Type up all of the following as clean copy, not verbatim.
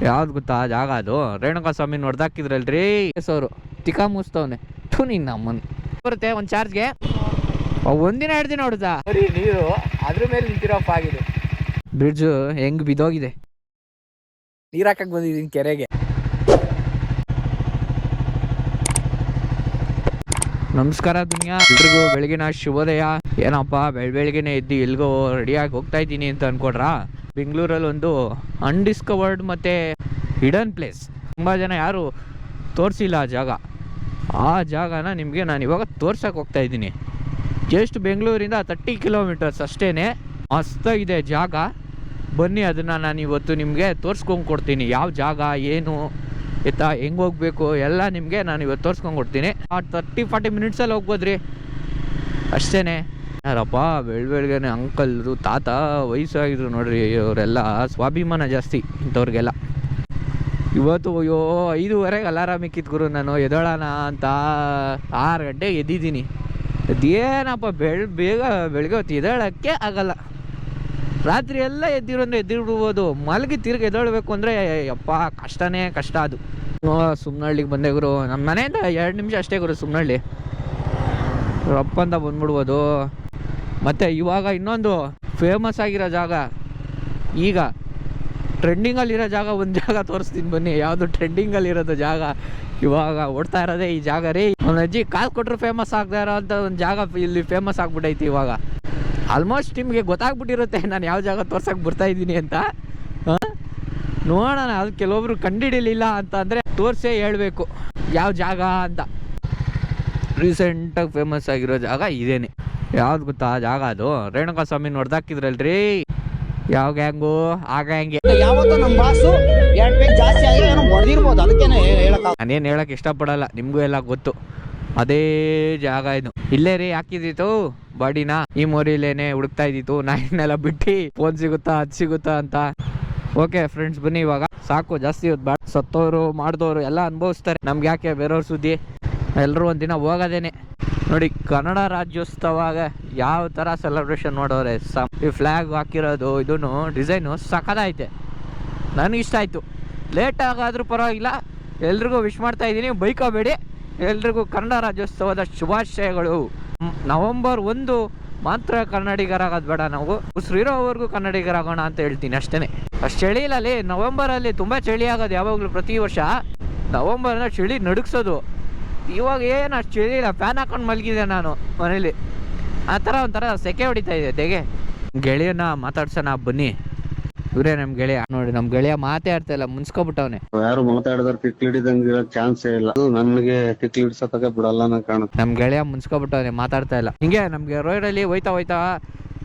ಯಾವ್ದು ಗೊತ್ತಾ ಜಾಗ ಅದು? ರೇಣುಕಾ ಸ್ವಾಮಿ ನೋಡ್ದಾಕಿದ್ರಲ್ರಿ ಅವರು ತಿಕಾ ಮುಸ್ತವನೆ ಥೂ ನಿನ್ನ ನಮ್ಮನ್ ಬರುತ್ತೆ ಒಂದು ಚಾರ್ಜ್ಗೆ ಒಂದಿನ 2 ದಿನ ಹೊಡ್ದ ಬರೀ ನೀರು ಅದ್ರ ಮೇಲೆ ನಿಂತಿರೋಪ್ಪ ಆಗಿದೆ. ಬ್ರಿಡ್ಜ್ ಹೆಂಗ್ ಬಿದೋಗಿದೆ. ನೀರ್ ಹಾಕಕ್ ಬಂದಿದ್ದೀನಿ ಕೆರೆಗೆ. ನಮಸ್ಕಾರ ದುನಿಯಾ ಎಲ್ರಿಗೂ ಬೆಳಗಿನ ಶುಭೋದಯ. ಏನಪ್ಪ ಬೆಳಗ್ಗೆನೆ ಎದ್ದು ಎಲ್ಗೋ ರೆಡಿಯಾಗಿ ಹೋಗ್ತಾ ಇದ್ದೀನಿ ಅಂತ ಅನ್ಕೊಡ್ರಾ? ಬೆಂಗಳೂರಲ್ಲಿ ಒಂದು ಅನ್ಡಿಸ್ಕವರ್ಡ್ ಮತ್ತು ಹಿಡನ್ ಪ್ಲೇಸ್, ತುಂಬ ಜನ ಯಾರು ತೋರಿಸಿಲ್ಲ ಆ ಜಾಗನ ನಿಮಗೆ ನಾನು ಇವಾಗ ತೋರ್ಸಕ್ಕೆ ಹೋಗ್ತಾ ಇದ್ದೀನಿ. ಜಸ್ಟ್ ಬೆಂಗಳೂರಿಂದ 30 ಕಿಲೋಮೀಟರ್ಸ್ ಅಷ್ಟೇ. ಮಸ್ತಾಗಿದೆ ಜಾಗ. ಬನ್ನಿ ಅದನ್ನು ನಾನು ಇವತ್ತು ನಿಮಗೆ ತೋರಿಸ್ಕೊಂಡು ಕೊಡ್ತೀನಿ. ಯಾವ ಜಾಗ ಏನು ಎತ್ತಾ ಹೆಂಗೆ ಹೋಗ್ಬೇಕು ಎಲ್ಲ ನಿಮಗೆ ನಾನು ಇವತ್ತು ತೋರಿಸ್ಕೊಂಡು ಕೊಡ್ತೀನಿ. 30-40 ಮಿನಿಟ್ಸಲ್ಲಿ ಹೋಗ್ಬೋದ್ರಿ ಅಷ್ಟೇ. ಯಾರಪ್ಪ ಬೆಳಗ್ಗೆನೆ ಅಂಕಲ್ರು ತಾತ ವಯಸ್ಸಾಗಿದ್ರು ನೋಡ್ರಿ, ಅವರೆಲ್ಲ ಸ್ವಾಭಿಮಾನ ಜಾಸ್ತಿ ಇಂಥವ್ರಿಗೆಲ್ಲ. ಇವತ್ತು 5:30ಗೆ ಅಲಾರಾಮ್ ಇಕ್ಕಿದ್ ಗುರು, ನಾನು ಎದ್ದೇಳೋಣ ಅಂತ 6 ಗಂಟೆಗೆ ಎದ್ದಿದ್ದೀನಿ. ಅದೇನಪ್ಪ ಬೇಗ ಬೆಳಗ್ಗೆ ಹೊತ್ತು ಎದ್ದೇಳೋಕ್ಕೆ ಆಗಲ್ಲ. ರಾತ್ರಿ ಎಲ್ಲ ಎದ್ದಿಡ್ಬೋದು, ಮಲಗಿ ತಿರ್ಗಿ ಎದ್ದೇಳಬೇಕು ಅಂದರೆ ಯಪ್ಪ ಕಷ್ಟ ಅದು. ಸುಮ್ನಹಳ್ಳಿಗೆ ಬಂದೆ ಗುರು, ನಮ್ಮ ಮನೆಯಿಂದ 2 ನಿಮಿಷ ಅಷ್ಟೇ ಗುರು ಸುಮ್ನಹಳ್ಳಿ. ರಪ್ಪಂತ ಬಂದ್ಬಿಡ್ಬೋದು. ಮತ್ತು ಇವಾಗ ಇನ್ನೊಂದು ಫೇಮಸ್ ಆಗಿರೋ ಜಾಗ, ಈಗ ಟ್ರೆಂಡಿಂಗಲ್ಲಿರೋ ಜಾಗ, ಒಂದು ಜಾಗ ತೋರಿಸ್ತೀನಿ ಬನ್ನಿ. ಯಾವುದು ಟ್ರೆಂಡಿಂಗಲ್ಲಿರೋದು ಜಾಗ ಇವಾಗ ಓಡ್ತಾ ಇರೋದೇ ಈ ಜಾಗ ರೀ. ಒಂದು ಅಜ್ಜಿ ಕಾಲು ಕೊಟ್ಟರು ಫೇಮಸ್ ಆಗದೆ ಇರೋ ಅಂಥ ಒಂದು ಜಾಗ ಇಲ್ಲಿ ಫೇಮಸ್ ಆಗ್ಬಿಟ್ಟೈತಿ ಇವಾಗ. ಆಲ್ಮೋಸ್ಟ್ ನಿಮಗೆ ಗೊತ್ತಾಗ್ಬಿಟ್ಟಿರುತ್ತೆ ನಾನು ಯಾವ ಜಾಗ ತೋರ್ಸಕ್ಕೆ ಬರ್ತಾಯಿದ್ದೀನಿ ಅಂತ. ನೋಡೋಣ, ಅದು ಕೆಲವೊಬ್ರು ಕಂಡುಹಿಡಿಲಿಲ್ಲ ಅಂತ ಅಂದರೆ ತೋರಿಸೇ ಹೇಳಬೇಕು ಯಾವ ಜಾಗ ಅಂತ. ರೀಸೆಂಟಾಗಿ ಫೇಮಸ್ ಆಗಿರೋ ಜಾಗ ಇದೇನೆ. ಯಾವ್ದು ಗೊತ್ತಾ ಜಾಗ ಅದು? ರೇಣುಕಾ ಸ್ವಾಮಿ ನೋಡ್ದಾಕಿದ್ರಲ್ರಿ, ಯಾವ ಗ್ಯಾಂಗು ಆ ಗ್ಯಾಂಗೆ. ಯಾವತ್ತೂ ನಮ್ಮ ಬಾಸು 2 ಪೇಜ್ ಜಾಸ್ತಿ ಆಗಿದೆ, ಏನೋ ಹೊಡೆದಿರ್ಬೋದು, ಅದಕ್ಕೇನೆ ನಾನೇನು ಹೇಳಕ್ಕೆ ಇಷ್ಟಪಡಲ್ಲ, ನಿಮಗೂ ಎಲ್ಲ ಗೊತ್ತು. ಅದೇ ಜಾಗ ಇದು. ಇಲ್ಲೇ ರೀ ಹಾಕಿದಿತ್ತು ಬಾಡಿನ, ಈ ಮೋರಿಲೇನೆ ಹುಡುಕ್ತಾ ಇದ್ದಿತ್ತು. ನಾಯಿನೆಲ್ಲ ಬಿಟ್ಟು ಫೋನ್ ಸಿಗುತ್ತಾ ಅದು ಸಿಗುತ್ತಾ ಅಂತ. ಓಕೆ ಫ್ರೆಂಡ್ಸ್, ಬನ್ನಿ ಇವಾಗ ಸಾಕು, ಜಾಸ್ತಿ ಹೊತ್ತು ಬೇಡ. ಸತ್ತೋರು ಮಾಡಿದವರು ಎಲ್ಲ ಅನುಭವಿಸ್ತಾರೆ, ನಮ್ಗೆ ಯಾಕೆ ಬೇರೆಯವ್ರ ಸುದ್ದಿ. ಎಲ್ಲರೂ ಒಂದಿನ ಹೋಗೋದೇನೆ. ನೋಡಿ ಕನ್ನಡ ರಾಜ್ಯೋತ್ಸವಾಗ ಯಾವ ಥರ ಸೆಲೆಬ್ರೇಷನ್ ಮಾಡೋರೆ. ಈ ಫ್ಲ್ಯಾಗ್ ಹಾಕಿರೋದು ಇದನ್ನು ಡಿಸೈನು ಸಖತ್ತಾಯ್ತೆ, ನನಗಿಷ್ಟ ಆಯಿತು. ಲೇಟಾಗಾದರೂ ಪರವಾಗಿಲ್ಲ, ಎಲ್ರಿಗೂ ವಿಶ್ ಮಾಡ್ತಾಯಿದ್ದೀನಿ. ಬೈಕೋಬೇಡಿ, ಎಲ್ರಿಗೂ ಕನ್ನಡ ರಾಜ್ಯೋತ್ಸವದ ಶುಭಾಶಯಗಳು. ನವೆಂಬರ್ 1 ಮಾತ್ರ ಕನ್ನಡಿಗರಾಗೋದು ಬೇಡ, ನಾವು ಉಸಿರಿರೋವರೆಗೂ ಕನ್ನಡಿಗರಾಗೋಣ ಅಂತ ಹೇಳ್ತೀನಿ ಅಷ್ಟೇ. ಅಷ್ಟು ಚಳಿ ಇಲ್ಲ ಅಲ್ಲಿ ನವೆಂಬರಲ್ಲಿ, ತುಂಬ ಚಳಿ ಆಗೋದು ಯಾವಾಗಲೂ ಪ್ರತಿ ವರ್ಷ. ನವೆಂಬರ್ನ ಚಳಿ ನಡುಗ್ಸೋದು. ಇವಾಗ ಏನು ಅಷ್ಟು ಚಳಿ ಇಲ್ಲ, ಫ್ಯಾನ್ ಹಾಕೊಂಡು ಮಲಗಿದೆ ನಾನು ಮನೇಲಿ. ಆ ಥರ ಒಂಥರ ಸೆಕೆ ಹೊಡಿತಾ ಇದೆ ತೆಗೆ. ಗೆಳೆಯನ ಮಾತಾಡ್ಸೋಣ ಬನ್ನಿ. ಇವರೇ ನಮ್ಮ ಗೆಳೆಯ. ನೋಡಿ ನಮ್ಮ ಗೆಳೆಯ ಮಾತೇ ಆಡ್ತಾ ಇಲ್ಲ, ಮುನ್ಸ್ಕೊಬಿಟ್ಟವನೆ. ಯಾರು ಮಾತಾಡಿದ್ರೆ ಕಿಕ್ಲಿಡಿದಂಗೆ ಚಾನ್ಸೇ ಇಲ್ಲ. ನನಗೆ ಕಿಕ್ಲಿಡ್ಸೋತಕ್ಕೆ ಬಿಡಲ್ಲ ನಾ ಕಾಣುತ್ತೆ. ನಮ್ಮ ಗೆಳೆಯ ಮುನ್ಸ್ಕೊಬಿಟ್ಟವನೆ, ಮಾತಾಡ್ತಾ ಇಲ್ಲ. ಹಿಂಗೆ ನಮಗೆ ರೋಡಲ್ಲಿ ಹೋಯ್ತಾ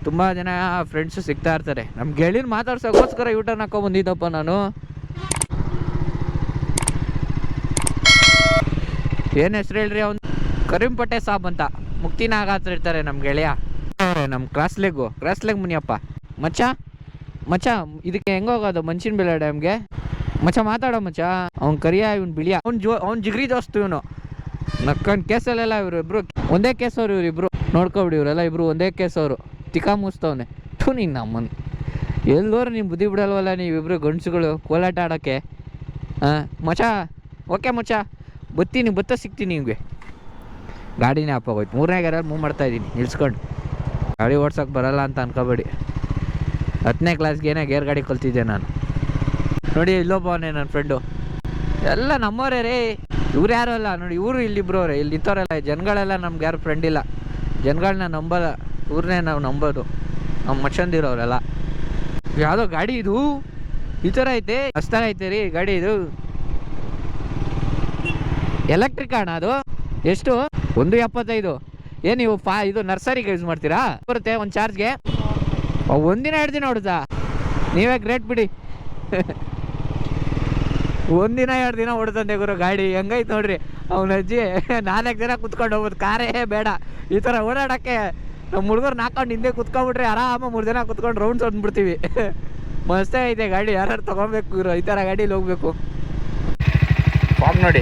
ತುಂಬ ಜನ ಫ್ರೆಂಡ್ಸು ಸಿಗ್ತಾ ಇರ್ತಾರೆ. ನಮ್ಮ ಗೆಳೆಯನ ಮಾತಾಡ್ಸೋಕ್ಕೋಸ್ಕರ ಯೂಟರ್ನ್ ಹಾಕೊ ಬಂದಿದ್ದಪ್ಪ ನಾನು. ಏನು ಹೆಸರು ಹೇಳ್ರಿ ಅವ್ನು? ಕರೀಂಪಟ್ಟೆ ಸಾಬ್ ಅಂತ, ಮುಕ್ತಿನಾಗ ಹತ್ರ ಇರ್ತಾರೆ ನಮ್ಮ ಗೆಳೆಯ. ನಮ್ಮ ಕ್ರಾಸ್ ಲೆಗ್ ಮುನಿಯಪ್ಪ. ಮಚ್ಚ ಇದಕ್ಕೆ ಹೆಂಗೋಗೋದು ಮನ್ಸಿನ ಬೆಲೆ ಡ್ಯಾಮ್ಗೆ? ಮಚ್ಚ ಮಾತಾಡೋ ಮಚ್ಚ. ಅವ್ನು ಕರಿಯ, ಇವ್ನು ಬಿಳಿಯ, ಅವ್ನು ಜಿಗ್ರಿ ದೋಸ್ತು ಇವನು. ನಕ್ಕಂಡು ಕೇಸಲ್ಲೆಲ್ಲ ಇವ್ರು ಒಂದೇ ಕೇಸವ್ರು, ಇವರಿಬ್ರು ನೋಡ್ಕೊಬಿಡಿ. ಇವರೆಲ್ಲ ಇಬ್ರು ಒಂದೇ ಕೇಸವರು. ತಿಕಾ ಮುಸ್ತವನೆ ಥೂ ನಿನ್ನ ನಮ್ಮನ್. ಎಲ್ಲೋರು ನೀವು ಬುದ್ಧಿ ಬಿಡಲ್ವಲ್ಲ ನೀವಿಬ್ರು ಗಂಡಸುಗಳು ಕೋಲಾಟ ಆಡೋಕ್ಕೆ. ಮಚ್ಚ ಓಕೆ ಮಚ್ಚ, ಬತ್ತ ಸಿಗ್ತೀನಿ ನಿಮಗೆ. ಗಾಡಿನೇ ಆಗೋಯ್ತು. 3ನೇ ಗೇರಲ್ಲಿ ಮೂವ್ ಮಾಡ್ತಾಯಿದ್ದೀನಿ ನಿಲ್ಸ್ಕೊಂಡು. ಗಾಡಿ ಓಡ್ಸೋಕೆ ಬರಲ್ಲ ಅಂತ ಅನ್ಕೋಬೇಡಿ. 10ನೇ ಕ್ಲಾಸ್ಗೇನೆ ಗೇರ್ ಗಾಡಿ ಕಲ್ತಿದ್ದೆ ನಾನು. ನೋಡಿ ಇಲ್ಲೊಬ್ಬವನೇ ನನ್ನ ಫ್ರೆಂಡು. ಎಲ್ಲ ನಮ್ಮವರೇ ರೀ, ಇವ್ರು ಯಾರು ಅಲ್ಲ ನೋಡಿ. ಇವರು ಇಲ್ಲಿಬ್ರು ಅವರೇ, ಇಲ್ಲಿ ನಿಂತವರೆಲ್ಲ ಜನಗಳೆಲ್ಲ ನಮ್ಗೆ ಯಾರು ಫ್ರೆಂಡ್ ಇಲ್ಲ. ಜನಗಳನ್ನ ನಂಬಲ್ಲ, ಇವ್ರನ್ನೇ ನಾವು ನಂಬೋದು. ನಮ್ಮ ಮಚ್ಚಂದಿರೋರೆಲ್ಲ. ಯಾವುದೋ ಗಾಡಿ ಇದು ಈ ಥರ ಐತೆ, ಮಸ್ತಾಗೈತೆ ರೀ ಗಾಡಿ ಇದು. ಎಲೆಕ್ಟ್ರಿಕ್ ಅಣ್ಣ ಅದು. ಎಷ್ಟು? 1.75. ಏನು ನೀವು ಇದು ನರ್ಸರಿಗೆ ಯೂಸ್ ಮಾಡ್ತೀರಾ? ಬರುತ್ತೆ ಒಂದು ಚಾರ್ಜ್ಗೆ. ಒಂದಿನ 2 ದಿನ ಹೊಡ್ದ. ನೀವೇ ಗ್ರೇಟ್ ಬಿಡಿ. 1 ದಿನ 2 ದಿನ ಹೊಡ್ದಂತೆ ಗುರು ಗಾಡಿ. ಹೆಂಗೈತೆ ನೋಡ್ರಿ ಅವ್ನ ಅಜ್ಜಿ. 4 ದಿನ ಕುತ್ಕೊಂಡು ಹೋಗ್ಬೋದು, ಕಾರೇ ಬೇಡ. ಈ ಥರ ಓಡಾಡೋಕ್ಕೆ ನಮ್ಮ ಹುಡುಗರು ಹಾಕೊಂಡು ಹಿಂದೆ ಕುತ್ಕೊಂಡ್ಬಿಟ್ರೆ ಆರಾಮ 3 ದಿನ ಕುತ್ಕೊಂಡು ರೌಂಡ್ಸ್ ಹೊಂದ್ಬಿಡ್ತೀವಿ. ಮಸ್ತೇ ಐತೆ ಗಾಡಿ, ಯಾರು ತೊಗೊಬೇಕು ಗುರು, ಈ ಥರ ಗಾಡೀಲಿ ಹೋಗ್ಬೇಕು. ಫಾಗ್ ನೋಡಿ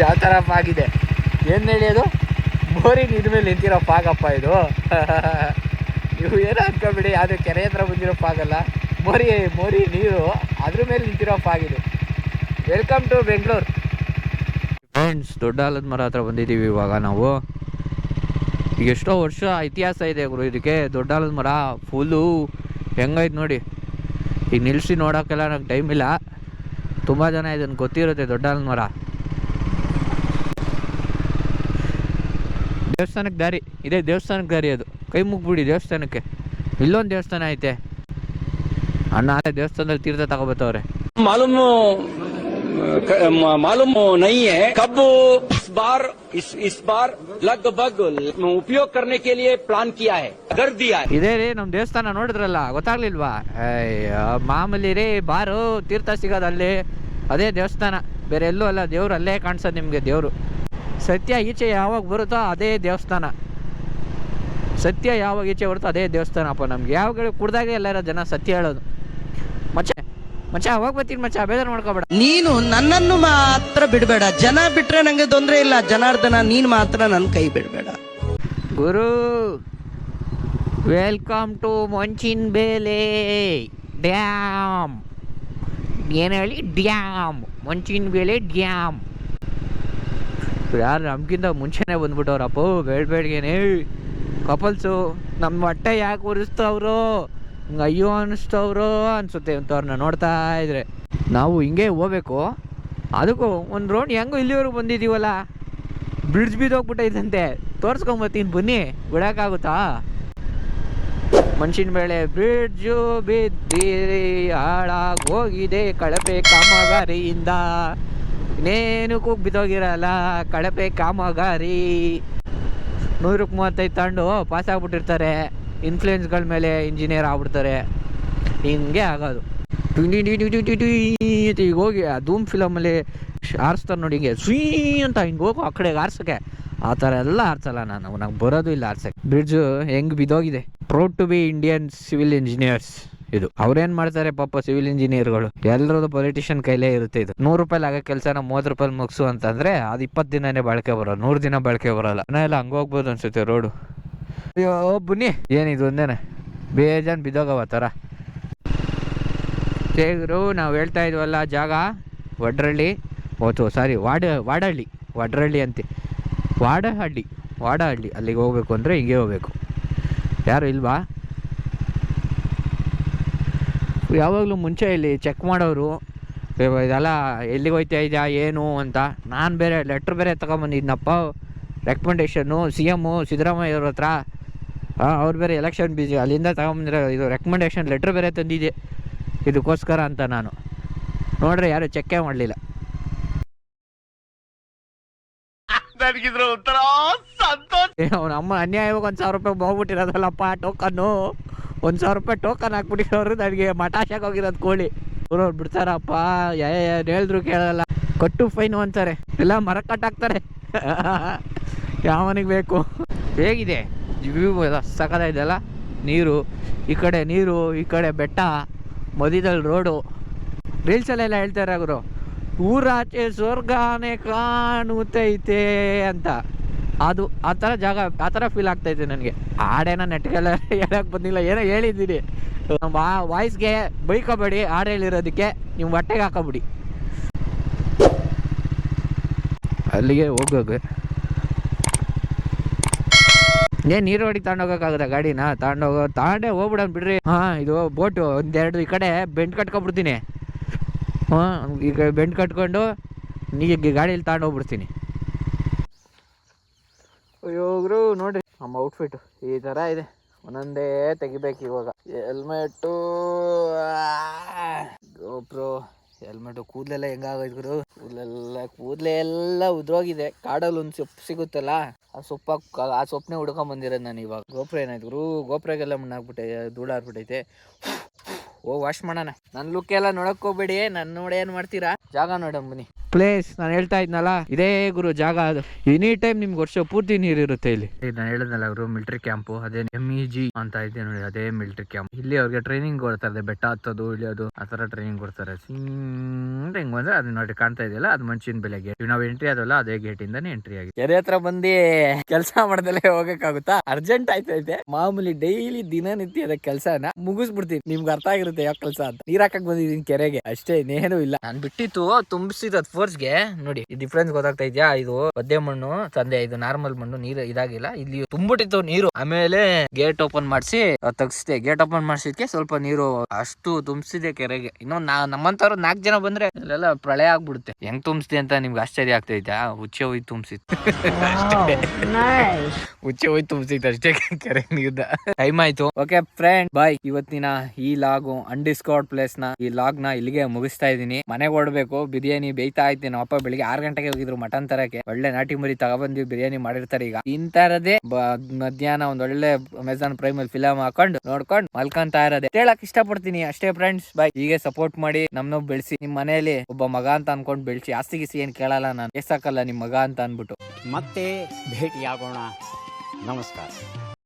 ಯಾವ ಥರ ಫಾಗಿದೆ. ಏನು ಹೇಳಿ ಅದು? ಮೋರಿ ನೀರು ಮೇಲೆ ನಿಂತಿರೋ ಫಾಗಪ್ಪ ಇದು. ನೀವು ಏನೋ ಅನ್ಕೊಬಿಡಿ, ಯಾವುದೇ ಕೆರೆ ಹತ್ರ ಬಂದಿರೋ ಫಾಗಲ್ಲ. ಮೋರಿ ನೀರು ಅದ್ರ ಮೇಲೆ ನಿಂತಿರೋ ಫಾಗಿದು. Welcome to Bengaluru friends. ದೊಡ್ಡ ಆಲದ ಮರ ಹತ್ರ ಬಂದಿದ್ದೀವಿ ಇವಾಗ ನಾವು. ಈಗ ಎಷ್ಟೋ ವರ್ಷ ಇತಿಹಾಸ ಇದೆ ಗುರು ಇದಕ್ಕೆ. ದೊಡ್ಡ ಆಲದ ಮರ ಫುಲ್ಲು ಹೆಂಗೈತೆ ನೋಡಿ. ಈಗ ನಿಲ್ಲಿಸಿ ನೋಡೋಕ್ಕೆಲ್ಲ ನಂಗೆ ಟೈಮ್ ಇಲ್ಲ. ತುಂಬ ಜನ ಇದನ್ನು ಗೊತ್ತಿರುತ್ತೆ ದೊಡ್ಡ ಆಲದ ಮರ. ದೇವಸ್ಥಾನಕ್ಕೆ ದಾರಿ ಇದೆ, ದೇವಸ್ಥಾನಕ್ಕೆ ದಾರಿ ಅದು. ಕೈ ಮುಗ್ಬಿಡಿ ದೇವಸ್ಥಾನಕ್ಕೆ. ಇಲ್ಲೊಂದು ದೇವಸ್ಥಾನ ಐತೆ. ಅಣ್ಣ ದೇವಸ್ಥಾನದಲ್ಲಿ ತೀರ್ಥ ತಗೋಬತ್ತವ್ರೆ. मालूम नहीं है कब इस बार लगभग उपयोग करने के लिए प्लान किया है, कर दिया है. ಇದೇ ರೀ ನಮ್ಮ ದೇವಸ್ಥಾನ ನೋಡಿದ್ರಲ್ಲ, ಗೊತ್ತಾಗ್ಲಿಲ್ವಾ? ಅಯ್ಯೋ ಮಾಮೂಲಿ ರೀ, ಬಾರು ತೀರ್ಥ ಸಿಗೋದು ಅಲ್ಲಿ. ಅದೇ ದೇವಸ್ಥಾನ, ಬೇರೆ ಎಲ್ಲೂ ಅಲ್ಲ. ದೇವ್ರು ಅಲ್ಲೇ ಕಾಣಿಸೋದು ನಿಮಗೆ. ದೇವರು ಸತ್ಯ ಈಚೆ ಯಾವಾಗ ಬರುತ್ತೋ ಅದೇ ದೇವಸ್ಥಾನ. ಸತ್ಯ ಯಾವಾಗ ಈಚೆ ಬರುತ್ತೋ ಅದೇ ದೇವಸ್ಥಾನಪ್ಪ. ನಮ್ಗೆ ಯಾವಾಗ ಕುಡ್ದಾಗೆ ಎಲ್ಲಾರ ಜನ ಸತ್ಯ ಹೇಳೋದು. ಮಚ್ಚ ಹೋಗಿ ಬರ್ತೀನಿ ಮಚ್ಚ, ಬೇಜಾರು ಮಾಡ್ಕೋಬೇಡ. ನೀನು ನನ್ನನ್ನು ಮಾತ್ರ ಬಿಡಬೇಡ. ಜನ ಬಿಟ್ರೆ ನಂಗೆ ತೊಂದ್ರೆ ಇಲ್ಲ. ಜನಾರ್ದನ ನೀನ್ ಮಾತ್ರ ನನ್ನ ಕೈ ಬಿಡಬೇಡ. ಗುರು ವೆಲ್ಕಮ್ ಟು ಮಂಚಿನ ಬೇಲೆ ಡ್ಯಾಮ್. ಏನು ಹೇಳಿ? ಡ್ಯಾಮ್. ಮಂಚಿನ ಬೇಲೆ ಡ್ಯಾಮ್. ಯಾರು ನಮ್ಗಿಂತ ಮುಂಚೆನೇ ಬಂದ್ಬಿಟ್ಟವ್ರಪ್ಪ ಬೆಳಗ್ಗೆನೆ. ಕಪಲ್ಸು ನಮ್ಮ ಹೊಟ್ಟೆ ಯಾಕೆ ಉರಿಸ್ತವ್ರು, ಅಯ್ಯೋ ಅನ್ನಿಸ್ತವ್ರು ಅನ್ಸುತ್ತೆ ಅಂಥವ್ರನ್ನ ನೋಡ್ತಾ ಇದ್ರೆ. ನಾವು ಹಿಂಗೆ ಹೋಗ್ಬೇಕು. ಅದಕ್ಕೂ ಒಂದು ರೌಂಡ್ ಹೆಂಗೋ ಇಲ್ಲಿವರೆಗೂ ಬಂದಿದ್ದೀವಲ್ಲ, ಬ್ರಿಡ್ಜ್ ಬಿದ್ದೋಗ್ಬಿಟ್ಟೈತಂತೆ. ತೋರಿಸ್ಕೊಂಬತ್ತೀನಿ ಬನ್ನಿ, ಬಿಡೋಕ್ಕಾಗುತ್ತಾ? ಮನ್ಷಿನ ಬೇಳೆ ಬ್ರಿಡ್ಜು ಬಿದ್ದಿರಿ ಹಾಳಾಗಿ ಹೋಗಿದೆ ಕಳಪೆ ಕಾಮಗಾರಿಯಿಂದ. ಇನ್ನೇನು ಕೂಗ್ ಬಿದ್ದೋಗಿರಲ್ಲ ಕಳಪೆ ಕಾಮಗಾರಿ. 135 ತಗೊಂಡು ಪಾಸ್ ಆಗ್ಬಿಟ್ಟಿರ್ತಾರೆ. ಇನ್ಫ್ಲೂಯೆನ್ಸ್ಗಳ ಮೇಲೆ ಇಂಜಿನಿಯರ್ ಆಗ್ಬಿಡ್ತಾರೆ. ಹಿಂಗೆ ಆಗೋದು. ಈಗ ಹೋಗಿ ಆ ಧೂಮ್ ಫಿಲಮಲ್ಲಿ ಆರಿಸ್ತಾರೆ ನೋಡಿ, ಹಿಂಗೆ ಸ್ವೀ ಅಂತ ಹಿಂಗೆ ಹೋಗು ಆ ಕಡೆಗೆ ಆರ್ಸೋಕ್ಕೆ. ಆ ಥರ ಎಲ್ಲ ಆರ್ಸಲ್ಲ ನಾನು, ನಂಗೆ ಬರೋದು ಇಲ್ಲ ಆರ್ಸಕ್ಕೆ. ಬ್ರಿಡ್ಜು ಹೆಂಗೆ ಬಿದ್ದೋಗಿದೆ. Proud to be Indian civil engineers. ಇದು ಅವ್ರೇನು ಮಾಡ್ತಾರೆ ಪಾಪ ಸಿವಿಲ್ ಇಂಜಿನಿಯರ್ಗಳು. ಎಲ್ಲರದ್ದು ಪೊಲಿಟಿಷಿಯನ್ ಕೈಲೇ ಇರುತ್ತೆ. ಇದು 100 ರೂಪಾಯಿ ಆಗೋ ಕೆಲಸನ 30 ರೂಪಾಯಿ ಮುಗಿಸು ಅಂತಂದರೆ ಅದು 20 ದಿನನೇ ಬಾಳಿಕೆ ಬರೋಲ್ಲ, 100 ದಿನ ಬಾಳಿಕೆ ಬರೋಲ್ಲ. ಎಲ್ಲ ಹಂಗೆ ಹೋಗ್ಬೋದು ಅನ್ಸುತ್ತೆ ರೋಡು. ಅಯ್ಯೋ ಬನ್ನಿ, ಏನಿದು ಒಂದೇನೆ ಬೇಜಾನ್ ಬಿದ್ದೋಗವ ಥರ. ಸೇಗರು ನಾವು ಹೇಳ್ತಾ ಇದ್ವಲ್ಲ ಜಾಗ ವಡ್ರಳ್ಳಿ. ವಾಡಹಳ್ಳಿ. ವಡ್ರಳ್ಳಿ ಅಂತೆ, ವಾಡಹಳ್ಳಿ. ಅಲ್ಲಿಗೆ ಹೋಗ್ಬೇಕು ಅಂದರೆ ಹಿಂಗೆ ಹೋಗ್ಬೇಕು. ಯಾರು ಇಲ್ವಾ? ಯಾವಾಗಲೂ ಮುಂಚೆ ಇಲ್ಲಿ ಚೆಕ್ ಮಾಡೋರು ಇದೆಲ್ಲ ಎಲ್ಲಿಗೆ ಹೋಗ್ತಾ ಇದೆಯಾ ಏನು ಅಂತ. ನಾನು ಬೇರೆ ಲೆಟ್ರ್ ಬೇರೆ ತಗೊಂಬಂದಿದ್ನಪ್ಪ, ರೆಕಮೆಂಡೇಷನ್ನು CM ಸಿದ್ದರಾಮಯ್ಯ ಅವ್ರ ಹತ್ರ. ಅವ್ರು ಬೇರೆ ಎಲೆಕ್ಷನ್ ಬಿಸಿ, ಅಲ್ಲಿಂದ ತಗೊಂಬಂದಿರೋ ಇದು ರೆಕಮೆಂಡೇಷನ್ ಲೆಟ್ರ್ ಬೇರೆ ತಂದಿದ್ದೆ ಇದಕ್ಕೋಸ್ಕರ ಅಂತ. ನಾನು ನೋಡ್ರೆ ಯಾರು ಚೆಕ್ಕೇ ಮಾಡಲಿಲ್ಲ. ಅವನ ಅಮ್ಮ ಅನ್ಯಾಯವಾಗಿ 1,000 ರೂಪಾಯಿ ಹೋಗ್ಬಿಟ್ಟಿರೋದಲ್ಲಪ್ಪ ಟೋಕನ್ನು. 1,000 ರೂಪಾಯಿ ಟೋಕನ್ ಹಾಕ್ಬಿಟ್ಟಿರೋರು. ನನಗೆ ಮಟಾಶಾಗಿ ಹೋಗಿರೋದು ಕೋಳಿ. ಅವ್ರವ್ರು ಬಿಡ್ತಾರಪ್ಪ, ಏನು ಹೇಳಿದ್ರು ಕೇಳಲ್ಲ. ಕಟ್ಟು ಫೈನು ಅಂತಾರೆ, ಎಲ್ಲ ಮರ ಕಟ್ಟಾಕ್ತಾರೆ. ಯಾವನಿಗೆ ಬೇಕು? ಹೇಗಿದೆ ವ್ಯೂ? ಸಖತ್ತಾಯ್ತಲ್ಲ. ನೀರು ಈ ಕಡೆ, ನೀರು ಈ ಕಡೆ, ಬೆಟ್ಟ ಮಧ್ಯದಲ್ಲಿ ರೋಡು. ರೀಲ್ಸಲ್ಲೆಲ್ಲ ಹೇಳ್ತಾರೆ ಅವರು, ಊರಾಚೆ ಸ್ವರ್ಗನೇ ಕಾಣುತ್ತೈತೆ ಅಂತ. ಅದು ಆ ಥರ ಜಾಗ, ಆ ಥರ ಫೀಲ್ ಆಗ್ತೈತೆ ನನಗೆ. ಹಾಡೇನೋ ನೆಟ್ಗೆಲ್ಲ ಹೇಳಕ್ಕೆ ಬಂದಿಲ್ಲ, ಏನೋ ಹೇಳಿದ್ದೀನಿ. ವಾಯ್ಸ್ಗೆ ಬೈಕೋಬೇಡಿ, ಹಾಡು ಹೇಳಿರೋದಕ್ಕೆ ನೀವು ಹೊಟ್ಟೆಗೆ ಹಾಕೋಬಿಡಿ. ಅಲ್ಲಿಗೆ ಹೋಗೋದು. ಏನು ನೀರು ಹೊಡಿ ತಗೊಂಡೋಗೋಕ್ಕಾಗದ ಗಾಡಿನ? ತಗೊಂಡೇ ಹೋಗ್ಬಿಡೋಣ ಬಿಡ್ರಿ. ಇದು ಬೋಟು ಒಂದೆರಡು ಈ ಕಡೆ ಬೆಂಡ್ ಕಟ್ಕೊಬಿಡ್ತೀನಿ. ಈ ಕಡೆ ಬೆಂಡ್ ಕಟ್ಕೊಂಡು ನೀರು ಗಾಡೀಲಿ ತಗೊಂಡೋಗ್ಬಿಡ್ತೀನಿ. ಅಯ್ಯೋಗ್ರು ನೋಡಿ ನಮ್ಮ ಔಟ್ಫಿಟ್ಟು ಈ ಥರ ಇದೆ. ಒಂದೊಂದೇ ತೆಗಿಬೇಕು ಇವಾಗ. Helmet, GoPro, helmet. ಕೂದಲೆಲ್ಲ ಹೆಂಗಾಗೋಯ್ತು? ಕೂದಲೆ ಎಲ್ಲ ಉದ್ರೋಗಿದೆ. ಕಾಡಲ್ಲಿ ಒಂದು ಸೊಪ್ಪು ಸಿಗುತ್ತಲ್ಲ, ಆ ಸೊಪ್ಪನ್ನೇ ಹುಡ್ಕೊಂಬಂದಿರೋದು ನಾನು ಇವಾಗ. ಗೋಪ್ರ ಏನಾಯ್ತು ಗೋಪ್ರಾಗೆಲ್ಲ ಮಣ್ಣಾಗ್ಬಿಟ್ಟೆ, ಧೂಳಾಗ್ಬಿಟ್ಟೈತೆ. ವಾಶ್ ಮಾಡೋಣ. ನನ್ನ ಲುಕ್ ಎಲ್ಲ ನೋಡಕ್ ಹೋಗ್ಬೇಡಿ, ನನ್ನ ನೋಡಿ ಏನು ಮಾಡ್ತೀರಾ? ಜಾಗ ನೋಡೋಣ ಬನ್ನಿ. ಪ್ಲೇಸ್ ನಾನು ಹೇಳ್ತಾ ಇದ್ನಲ್ಲ, ಇದೇ ಗುರು ಜಾಗ ಅದು. ಎನಿ ಟೈಮ್ ನಿಮ್ಗೆ ವರ್ಷ ಪೂರ್ತಿ ನೀರಿರುತ್ತೆ ಇಲ್ಲಿ. ನಾನು ಹೇಳಿದ್ನಲ್ಲ ಅವರು ಮಿಲಿಟರಿ ಕ್ಯಾಂಪು, ಅದೇ MEG ಅಂತ ಇದೆ ನೋಡಿ, ಅದೇ ಮಿಲಿಟರಿ ಕ್ಯಾಂಪ್. ಇಲ್ಲಿ ಅವ್ರಿಗೆ ಟ್ರೈನಿಂಗ್ ಕೊಡ್ತಾರೆ, ಬೆಟ್ಟ ಹತ್ತೋದು ಇಳಿಯೋದು ಆ ತರ ಟ್ರೈನಿಂಗ್ ಕೊಡ್ತಾರೆ. ಹಿಂಗ್ ಬಂದ್ರೆ ಅದು ನೋಡಿ ಕಾಣ್ತಾ ಇದೆಯಲ್ಲ, ಅದು ಮಂಚಿನ ಬೆಲೆ ಗೇಟ್. ನಾವು ಎಂಟ್ರಿ ಆದಲ್ಲ, ಅದೇ ಗೇಟ್ ಇಂದಾನೆ ಎಂಟ್ರಿ ಆಗಿ ಕೆರೆ ಹತ್ರ ಬಂದು ಕೆಲಸ ಮಾಡ್ದಲ್ಲೇ ಹೋಗಕ್ಕಾಗುತ್ತಾ? ಅರ್ಜೆಂಟ್ ಆಯ್ತೈತೆ. ಮಾಮೂಲಿ ಡೈಲಿ ದಿನನಿತ್ಯದ ಕೆಲಸನ ಮುಗಿಸ್ಬಿಡ್ತೀನಿ. ನಿಮ್ಗೆ ಅರ್ಥ ಆಗಿರುತ್ತೆ ಯಾವ ಕೆಲಸ ಅಂತ. ನೀರ್ ಹಾಕಕ್ ಬಂದಿದ್ದೀನಿ ಕೆರೆಗೆ ಅಷ್ಟೇ, ಇನ್ನೇನು ಇಲ್ಲ. ನಾನು ಬಿಟ್ಟಿತ್ತು ತುಂಬಿಸಿದ ಫೋರ್ಸ್ಗೆ ನೋಡಿ, ಈ ಡಿಫ್ರೆನ್ಸ್ ಗೊತ್ತಾಗ್ತಾ ಇದೆಯಾ? ಇದು ಒದ್ದೆ ಮಣ್ಣು ತಂದೆ, ಇದು ನಾರ್ಮಲ್ ಮಣ್ಣು. ನೀರು ಇದಾಗಿಲ್ಲ, ಇಲ್ಲಿ ತುಂಬಿಟ್ಟಿತ್ತು ನೀರು. ಆಮೇಲೆ ಗೇಟ್ ಓಪನ್ ಮಾಡಿಸಿ ತಗ್ಸಿದೆ. ಗೇಟ್ ಓಪನ್ ಮಾಡಿಸಿದ್ಕೆ ಸ್ವಲ್ಪ ನೀರು ಅಷ್ಟು ತುಂಬಿಸಿದೆ ಕೆರೆಗೆ. ಇನ್ನೊಂದು ನಮ್ಮಂತವ್ರು 4 ಜನ ಬಂದ್ರೆ ಇಲ್ಲೆಲ್ಲ ಪ್ರಳಯ ಆಗ್ಬಿಡುತ್ತೆ. ಹೆಂಗ್ ತುಂಬಿಸಿದೆ ಅಂತ ನಿಮ್ಗೆ ಆಶ್ಚರ್ಯ ಆಗ್ತೈತಾ? ಹುಚ್ಚೆ ಹೋಯ್ ತುಂಬಿಸಿತ್ತು ಹುಚ್ಚೆ ಹೋಯ್ ತುಂಬಿಸಿತ್ತು ಅಷ್ಟೇ ಕೆರೆ ನೀರ್ದ. ಟೈಮ್ ಆಯ್ತು. ಓಕೆ ಫ್ರೆಂಡ್, ಬಾಯ್. ಇವತ್ತಿನ ಈ ಲಾಗು ಅನ್ಡಿಸ್ಕವರ್ಡ್ ಪ್ಲೇಸ್ ನ ಈ ಲಾಗ್ ನ ಇಲ್ಲಿಗೆ ಮುಗಿಸ್ತಾ ಇದೀನಿ. ಮನೆಗೆ ಓಡ್ಬೇಕು. ಬಿರಿಯಾನಿ ಬೇಯ್ತಾ ಇದ್ದೀನಿ. ನಮ್ಮ ಅಪ್ಪ ಬೆಳಿಗ್ಗೆ 6 ಗಂಟೆಗೆ ಹೋಗಿದ್ರು ಮಟನ್ ತರಕ್ಕೆ. ಒಳ್ಳೆ ನಾಟಿ ಮರಿ ತಗೊಬಂದ್ವಿ, ಬಿರಿಯಾನಿ ಮಾಡಿರ್ತಾರೆ. ಈಗ ಇಂತರದೇ ಮಧ್ಯಾಹ್ನ ಒಂದ್ ಒಳ್ಳೆ ಅಮೆಜಾನ್ ಪ್ರೈಮ್ ಅಲ್ಲಿ ಫಿಲಮ್ ಹಾಕೊಂಡು ನೋಡ್ಕೊಂಡು ಮಲ್ಕೊಂತ ಇರೋದೇ ಹೇಳಕ್ ಇಷ್ಟಪಡ್ತೀನಿ ಅಷ್ಟೇ ಫ್ರೆಂಡ್ಸ್. ಬಾಯ್. ಹೀಗೆ ಸಪೋರ್ಟ್ ಮಾಡಿ ನಮ್ನ ಬೆಳೆಸಿ. ನಿಮ್ ಮನೆಯಲ್ಲಿ ಒಬ್ಬ ಮಗ ಅಂತ ಅನ್ಕೊಂಡ್ ಬೆಳೆಸಿ. ಆಸ್ತಿ ಗಿಸ್ತಿ ಏನ್ ಕೇಳಲ್ಲ ನಾನು, ಎಸಾಕಲ್ಲ ನಿಮ್ ಮಗ ಅಂತ ಅನ್ಬಿಟ್ಟು. ಮತ್ತೆ ಭೇಟಿಯಾಗೋಣ. ನಮಸ್ಕಾರ.